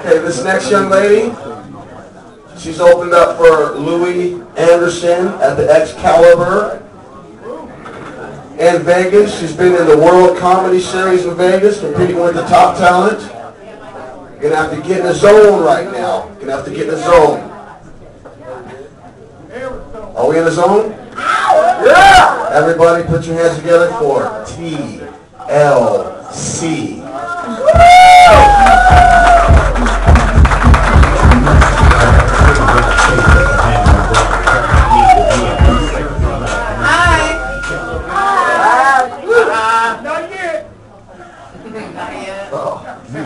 Okay, this next young lady, she's opened up for Louis Anderson at the Excalibur in Vegas. She's been in the World Comedy Series in Vegas, competing with the top talent. You're going to have to get in the zone right now. You're going to have to get in the zone. Are we in the zone? Yeah! Everybody put your hands together for TLC.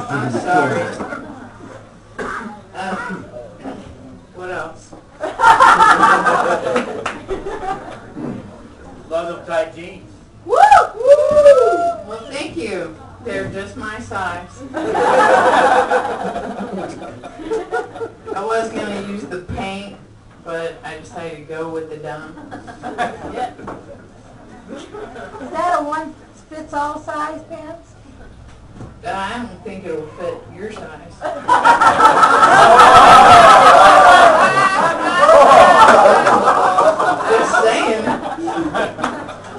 I'm sorry. What else? Love them tight jeans. Woo! Woo! Well, thank you. They're just my size. I was going to use the paint, but I decided to go with the denim. Yeah. Is that a one-fits-all size pants? I don't think it'll fit your size. Just saying.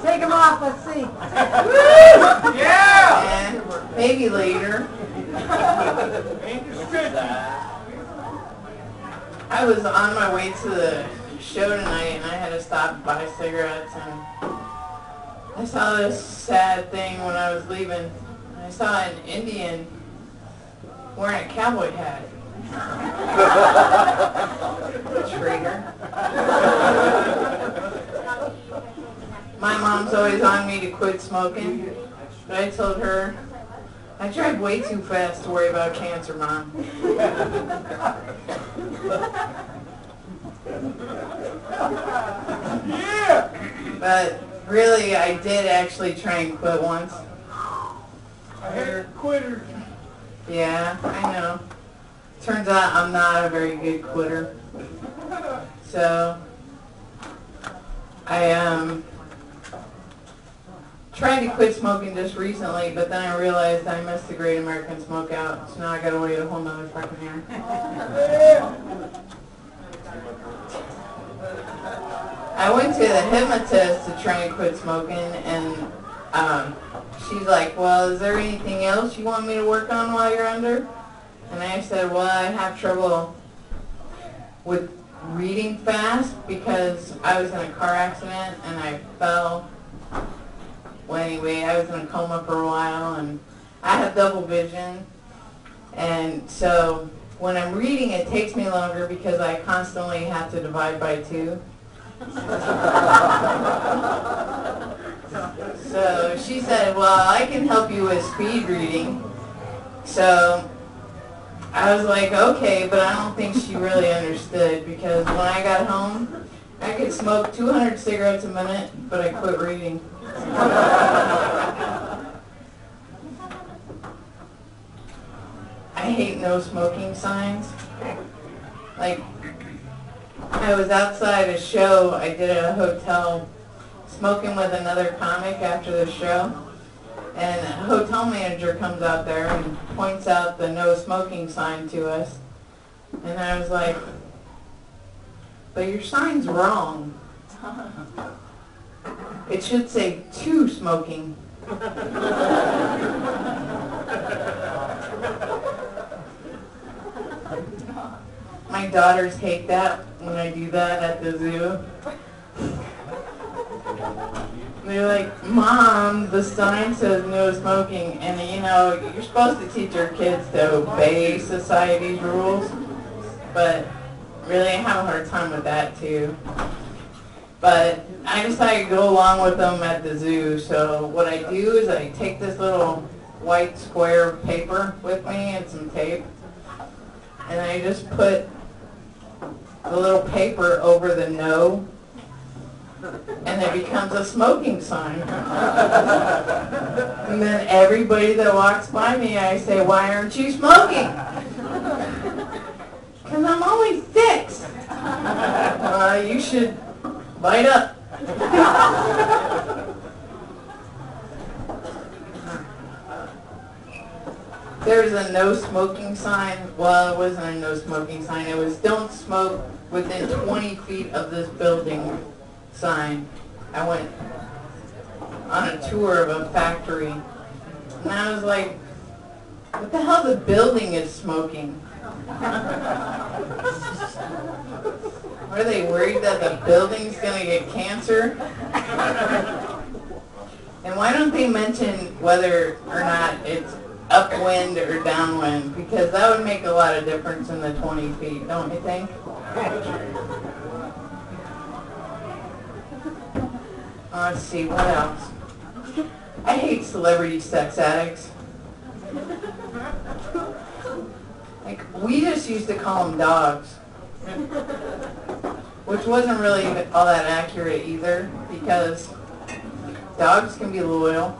Take them off, let's see. Yeah! And maybe later. I was on my way to the show tonight and I had to stop and buy cigarettes, and I saw this sad thing when I was leaving. I saw an Indian wearing a cowboy hat. Traitor. My mom's always on me to quit smoking, but I told her, I drive way too fast to worry about cancer, Mom. Yeah! But really, I did actually try and quit once. I heard quitter. Yeah, I know. Turns out I'm not a very good quitter. So, I tried to quit smoking just recently, but then I realized I missed the Great American Smokeout, so now I gotta wait a whole nother fucking year. I went to the hypnotist to try and quit smoking, and she's like, well, is there anything else you want me to work on while you're under? And I said, well, I have trouble with reading fast because I was in a car accident and I fell. Well, anyway, I was in a coma for a while and I have double vision. And so when I'm reading, it takes me longer because I constantly have to divide by 2. So she said, well, I can help you with speed reading. So I was like, okay, but I don't think she really understood because when I got home, I could smoke 200 cigarettes a minute, but I quit reading. I hate no smoking signs. Like, I was outside a show, I did at a hotel, smoking with another comic after the show, and a hotel manager comes out there and points out the no smoking sign to us, and I was like, but your sign's wrong. It should say 2 smoking. My daughters hate that when I do that at the zoo. They're like, Mom, the sign says no smoking, and you know, you're supposed to teach your kids to obey society's rules, but really I have a hard time with that too. But I decided to go along with them at the zoo, so what I do is I take this little white square of paper with me and some tape, and I just put the little paper over the no, and it becomes a smoking sign. And then everybody that walks by me, I say, why aren't you smoking? Because I'm only 6. You should light up. there's a no smoking sign. Well, it wasn't a no smoking sign. It was don't smoke within 20 feet of this building sign. I went on a tour of a factory, and I was like, what the hell, the building is smoking? Are they worried that the building's going to get cancer? And why don't they mention whether or not it's upwind or downwind? Because that would make a lot of difference in the 20 feet, don't you think? Let's see, what else? I hate celebrity sex addicts. Like, we just used to call them dogs. Which wasn't really all that accurate either, because dogs can be loyal.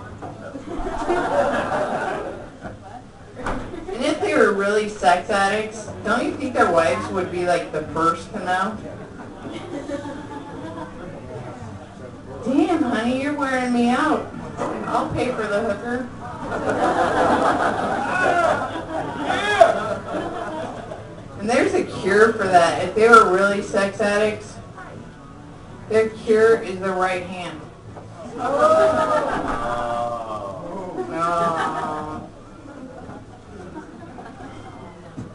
And if they were really sex addicts, don't you think their wives would be like the first to know? Damn, honey, you're wearing me out. I'll pay for the hooker. And there's a cure for that. If they were really sex addicts, their cure is the right hand. Oh.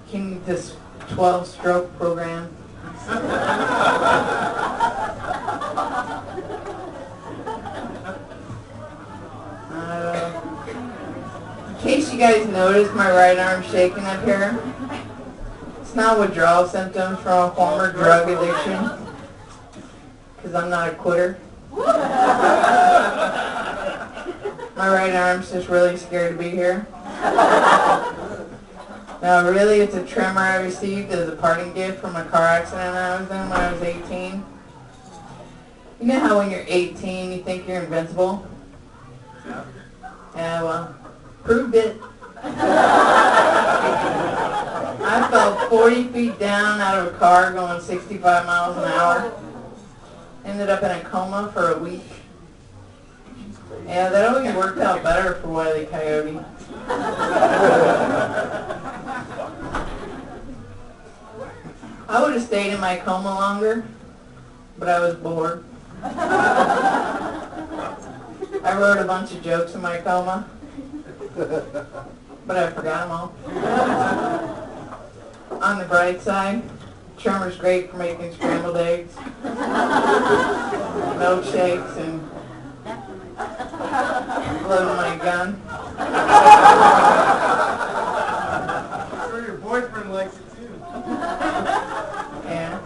Can you this 12-stroke program? In case you guys noticed my right arm shaking up here, it's not withdrawal symptoms from a former drug addiction, because I'm not a quitter. My right arm's just really scared to be here. Now really, it's a tremor I received as a parting gift from a car accident I was in when I was 18. You know how when you're 18 you think you're invincible? Yeah, well, proved it. I fell 40 feet down out of a car going 65 miles an hour. Ended up in a coma for a week. Yeah, that always worked out better for Wile E. Coyote. I would have stayed in my coma longer, but I was bored. I wrote a bunch of jokes in my coma, but I forgot them all. On the bright side, tremor's great for making scrambled eggs, milkshakes, and loading my gun. I'm sure your boyfriend likes it too. Yeah.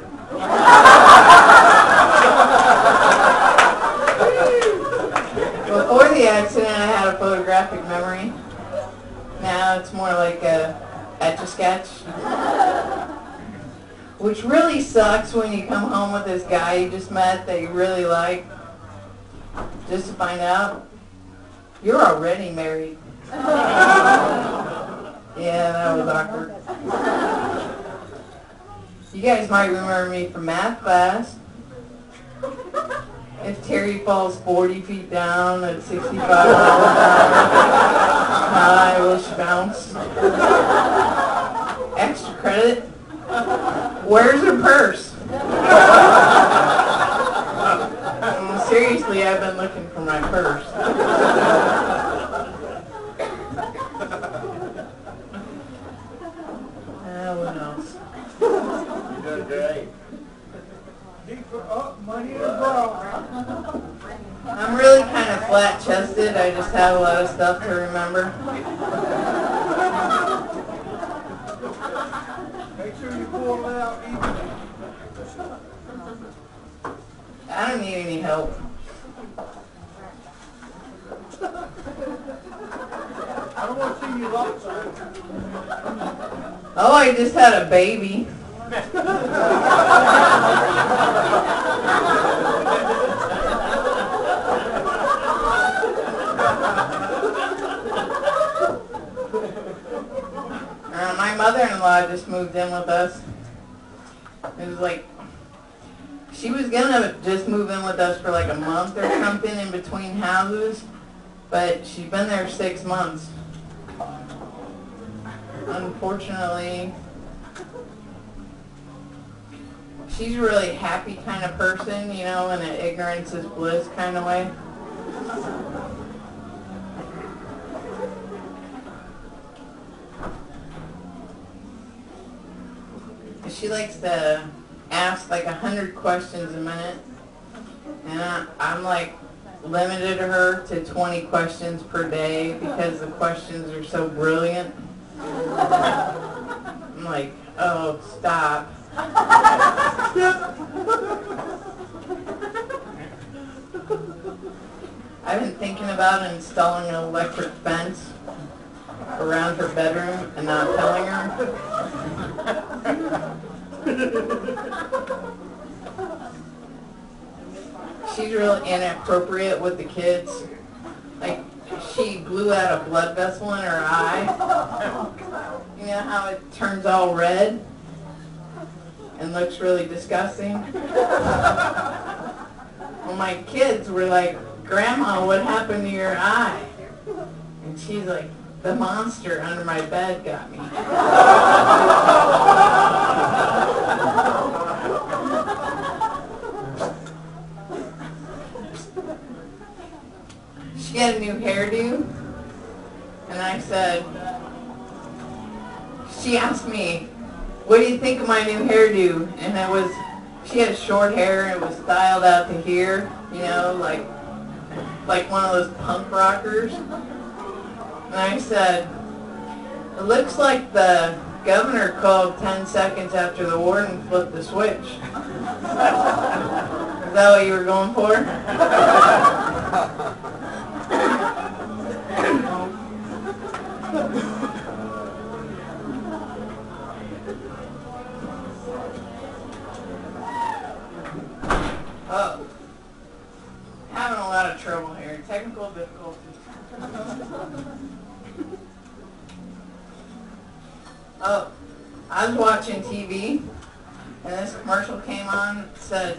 Before the accident, I had a photographic memory. Now it's more like a Etch-a-Sketch. Which really sucks when you come home with this guy you just met that you really like, just to find out you're already married. Yeah, that was awkward. You guys might remember me from math class. If Terry falls 40 feet down at 65 miles an hour, I will bounce. Extra credit. Where's her purse? Seriously, I've been looking for my purse. What else? You're doing great. Money in the bra. I'm really kind of flat-chested. I just have a lot of stuff to remember. Make sure you pull it out evenly. I don't need any help. I don't want to see you locked on. Oh, I just had a baby. My mother-in-law just moved in with us. It was like, she was gonna just move in with us for like a month or something in between houses, but she's been there 6 months. unfortunately, she's a really happy kind of person, you know, in an ignorance is bliss kind of way. She likes to ask like 100 questions a minute, and I'm like limited her to 20 questions per day because the questions are so brilliant. I'm like, oh, stop. I've been thinking about installing an electric fence around her bedroom and not telling her. She's really inappropriate with the kids. Like, she blew out a blood vessel in her eye. You know how it turns all red and looks really disgusting? Well, my kids were like, Grandma, what happened to your eye? And she's like, the monster under my bed got me. She had a new hairdo, and I said, she asked me, what do you think of my new hairdo? And it was, she had short hair, and it was styled out to here, you know, like one of those punk rockers. And I said, it looks like the governor called 10 seconds after the warden flipped the switch. Is that what you were going for? Oh, having a lot of trouble here. Technical difficulties. Oh, I was watching TV, and this commercial came on. It said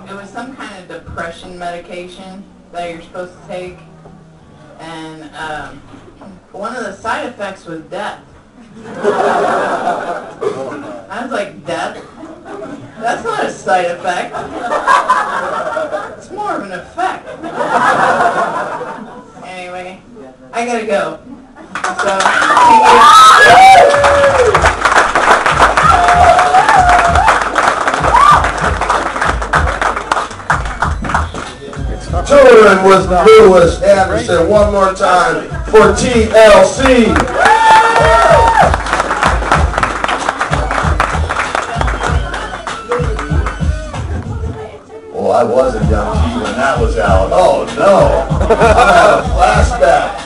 it was some kind of depression medication that you're supposed to take, and one of the side effects was death. I was like, death? That's not a side effect. It's more of an effect. Anyway, I gotta go. So, thank you. Touring with Lewis Anderson one more time for TLC. Well, I was a young G when that was out. Oh no, I'm having a flashback.